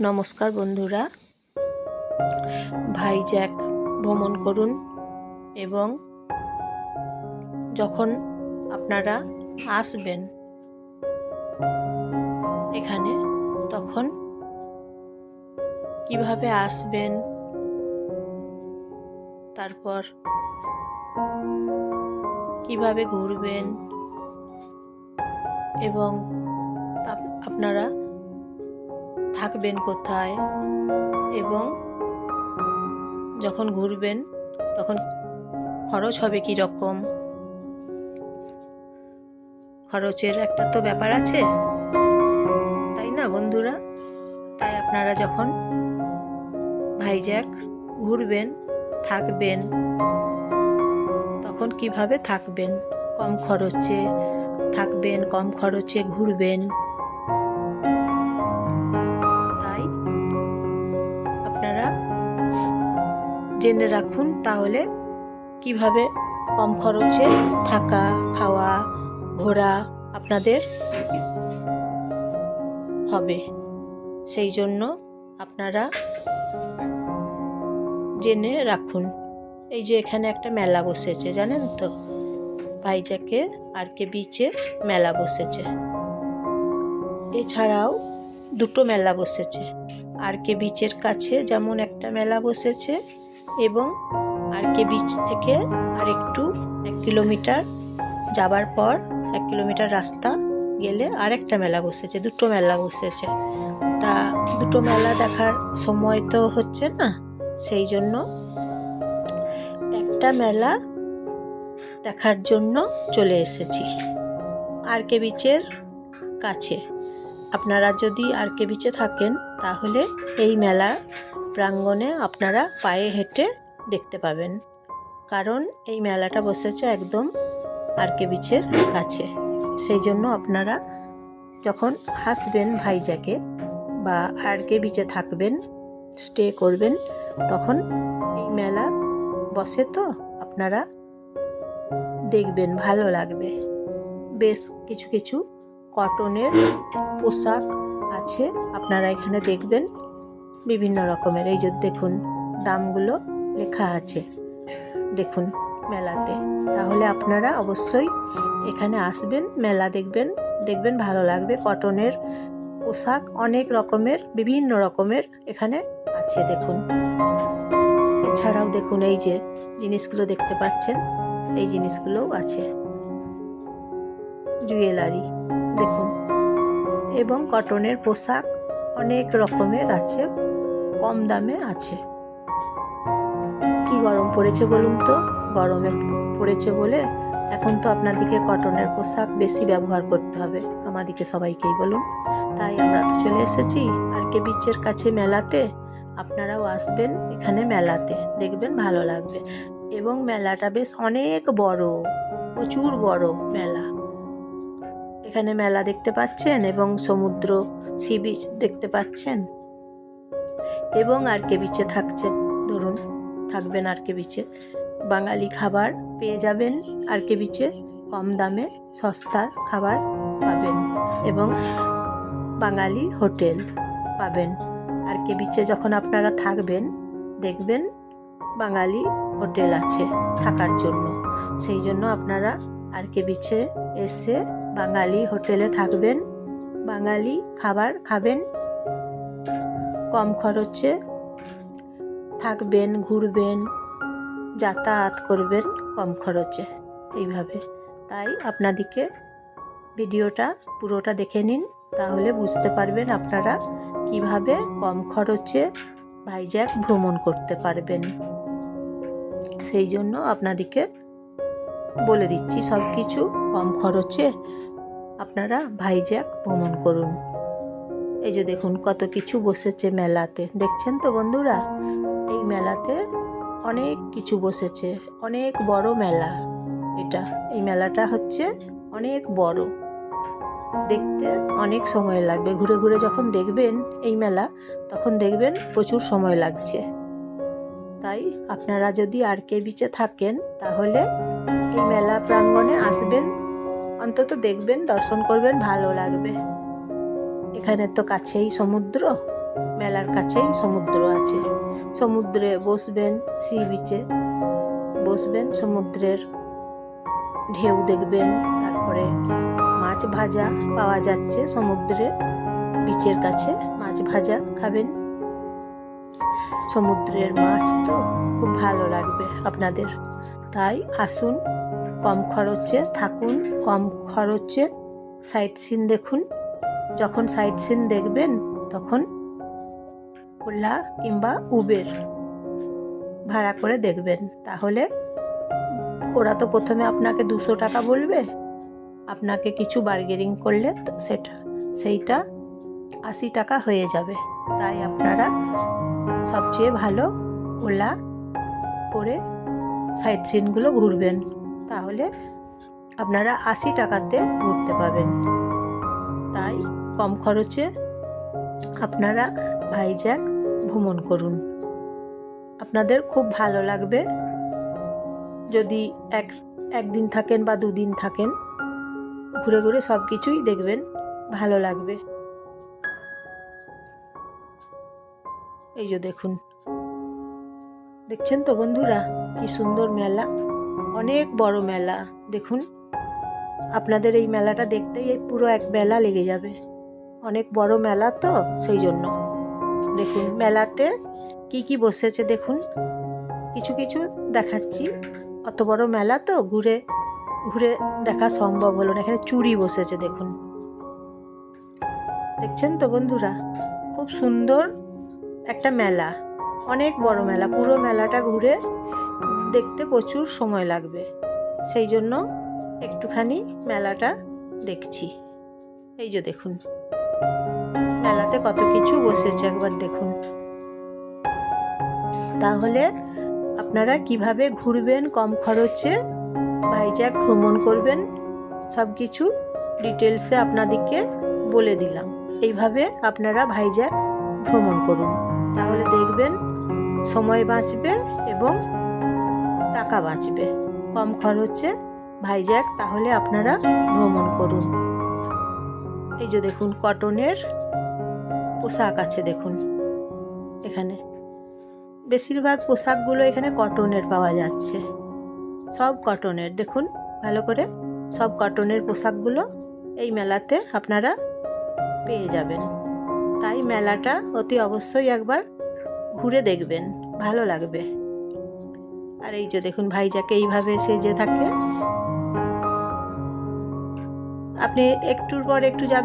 নমস্কার বন্ধুরা, ভাইজ্যাক ভ্রমণ করুন এবং যখন আপনারা আসবেন এখানে তখন কিভাবে আসবেন, তারপর কিভাবে ঘুরবেন এবং আপনারা থাকবেন কোথায় এবং যখন ঘুরবেন তখন খরচ হবে কি রকম, খরচের একটা তো ব্যাপার আছে, তাই না বন্ধুরা? তাই আপনারা যখন ভাইজ্যাক ঘুরবেন থাকবেন তখন কিভাবে থাকবেন, কম খরচে থাকবেন, কম খরচে ঘুরবেন, তাই আপনারা জেনে রাখুন তাহলে কিভাবে কম খরচে থাকা, খাওয়া, ঘোরা আপনাদের হবে। সেই জন্য আপনারা জেনে রাখুন। এই যে এখানে একটা মেলা বসেছে, জানেন তো, ভাইজ্যাকে আরকে বিচে মেলা বসেছে। এছাড়াও দুটো মেলা বসেছে, আরকে বিচের কাছে যেমন একটা মেলা বসেছে এবং আরকে বিচ থেকে আর একটু 1 কিলোমিটার যাবার পর 1 কিলোমিটার রাস্তা গেলে আরেকটা মেলা বসেছে। দুটো মেলা বসেছে। তা দুটো মেলা দেখার সময় তো হচ্ছে না, সেই জন্য একটা মেলা দেখার জন্য চলে এসেছি আরকে বিচের কাছে। আপনারা যদি আরকে বিচে থাকেন তাহলে এই মেলা প্রাঙ্গণে আপনারা পায়ে হেঁটে দেখতে পাবেন, কারণ এই মেলাটা বসেছে একদম আরকে বিচের কাছে। সেই জন্য আপনারা যখন আসবেন ভাইজ্যাকে বা আরকে বিচে থাকবেন, স্টে করবেন, তখন এই মেলা বসে, তো আপনারা দেখবেন, ভালো লাগবে। বেশ কিছু কিছু কটনের পোশাক আছে, আপনারা এখানে দেখবেন বিভিন্ন রকমের। এই যে দেখুন, দামগুলো লেখা আছে দেখুন মেলাতে। তাহলে আপনারা অবশ্যই এখানে আসবেন, মেলা দেখবেন ভালো লাগবে। কটনের পোশাক অনেক রকমের, বিভিন্ন রকমের এখানে আছে দেখুন। এছাড়াও দেখুন এই যে জিনিসগুলো দেখতে পাচ্ছেন, এই জিনিসগুলোও আছে, জুয়েলারি দেখুন, এবং কটনের পোশাক অনেক রকমের আছে, কম দামে আছে। কি গরম পড়েছে বলুন তো, গরমে পড়েছে বলে এখন তো আপনাদেরকে কটনের পোশাক বেশি ব্যবহার করতে হবে, আমাদেরকে সবাইকেই বলুন। তাই আমরা তো চলে এসেছি আরকে বিচের কাছে মেলাতে। আপনারাও আসবেন এখানে মেলাতে, দেখবেন ভালো লাগবে। এবং মেলাটা বেশ অনেক বড়, প্রচুর বড় মেলা। এখানে মেলা দেখতে পাচ্ছেন এবং সমুদ্র, সি বিচ দেখতে পাচ্ছেন এবং আরকে বিচে থাকবেন আরকে বিচে। বাঙালি খাবার পেয়ে যাবেন আরকে বিচে, কম দামে সস্তার খাবার পাবেন এবং বাঙালি হোটেল পাবেন। আরকে বিচে যখন আপনারা থাকবেন দেখবেন বাঙালি হোটেল আছে থাকার জন্য। সেই জন্য আপনারা আরকে বিচে এসে বাঙালি হোটেলে থাকবেন, বাঙালি খাবার খাবেন, কম খরচে থাকবেন, ঘুরবেন, যাতায়াত করবেন কম খরচে এইভাবে। তাই আপনাদেরকে ভিডিওটা পুরোটা দেখে নিন, তাহলে বুঝতে পারবেন আপনারা কিভাবে কম খরচে ভাইজ্যাক ভ্রমণ করতে পারবেন। সেই জন্য আপনাদেরকে বলে দিচ্ছি, সব কিছু কম খরচে আপনারা ভাইজ্যাক ভ্রমণ করুন। এই যে দেখুন কত কিছু বসেছে মেলাতে, দেখছেন তো বন্ধুরা? এই মেলাতে অনেক কিছু বসেছে, অনেক বড় মেলা এটা। এই মেলাটা হচ্ছে অনেক বড়, দেখতে অনেক সময় লাগবে। ঘুরে ঘুরে যখন দেখবেন এই মেলা, তখন দেখবেন প্রচুর সময় লাগছে। তাই আপনারা যদি আরকে বিচে থাকেন তাহলে এই মেলা প্রাঙ্গণে আসবেন, অন্তত দেখবেন, দর্শন করবেন, ভালো লাগবে। এখানে তো কাছেই সমুদ্র, মেলার কাছেই সমুদ্র আছে। সমুদ্রে বসবেন, সি বিচে বসবেন, সমুদ্রের ঢেউ দেখবেন, তারপরে মাছ ভাজা পাওয়া যাচ্ছে সমুদ্রে, বিচের কাছে মাছ ভাজা খাবেন। সমুদ্রের মাছ তো খুব ভালো লাগবে আপনাদের, তাই আসুন, কম খরচে থাকুন, কম খরচে সাইট সিন দেখুন। যখন সাইট সিন দেখবেন তখন ওলা কিংবা উবের ভাড়া করে দেখবেন। তাহলে ওরা তো প্রথমে আপনাকে 200 টাকা বলবে, আপনাকে কিছু বার্গেনিং করলে তো সেইটা 80 টাকা হয়ে যাবে। তাই আপনারা সবচেয়ে ভালো ওলা করে সাইট সিনগুলো ঘুরবেন, তাহলে আপনারা 80 টাকাতে ঘুরতে পাবেন। তাই কম খরচে আপনারা ভাইজ্যাক ভ্রমণ করুন, আপনাদের খুব ভালো লাগবে। যদি একদিন থাকেন বা 2 দিন থাকেন, ঘুরে ঘুরে সব কিছুই দেখবেন, ভালো লাগবে। এই যে দেখুন, দেখছেন তো বন্ধুরা, কি সুন্দর মেলা, অনেক বড় মেলা। দেখুন, আপনাদের এই মেলাটা দেখতেই পুরো এক বেলা লেগে যাবে, অনেক বড় মেলা তো সেই জন্য। দেখুন মেলাতে কি কি বসেছে দেখুন, কিছু কিছু দেখাচ্ছি। অত বড় মেলা তো ঘুরে ঘুরে দেখা সম্ভব হলো না। এখানে চুড়ি বসেছে দেখুন, দেখছেন তো বন্ধুরা, খুব সুন্দর একটা মেলা, অনেক বড় মেলা। পুরো মেলাটা ঘুরে দেখতে প্রচুর সময় লাগবে, সেই জন্য একটুখানি মেলাটা দেখছি। এই যে দেখুন, মেলাতে কত কিছু বসেছে একবার দেখুন। তাহলে আপনারা কিভাবে ঘুরবেন, কম খরচে ভাইজ্যাক ভ্রমণ করবেন, সব কিছু ডিটেলসে আপনাদেরকে বলে দিলাম। এইভাবে আপনারা ভাইজ্যাক ভ্রমণ করুন, তাহলে দেখবেন সময় বাঁচবে এবং টাকা বাঁচবে। কম খরচে ভাইজ্যাক তাহলে আপনারা ভ্রমণ করুন। এই যে দেখুন, কটনের পোশাক আছে দেখুন, এখানে বেশিরভাগ পোশাকগুলো এখানে কটনের পাওয়া যাচ্ছে, সব কটনের। দেখুন ভালো করে, সব কটনের পোশাকগুলো এই মেলাতে আপনারা পেয়ে যাবেন। তাই মেলাটা অতি অবশ্যই একবার ঘুরে দেখবেন, ভালো লাগবে। আর এই যে দেখুন, ভাইজ্যাকে এইভাবে সেজে থাকে। আপনি একটুর পর একটু যাবেন,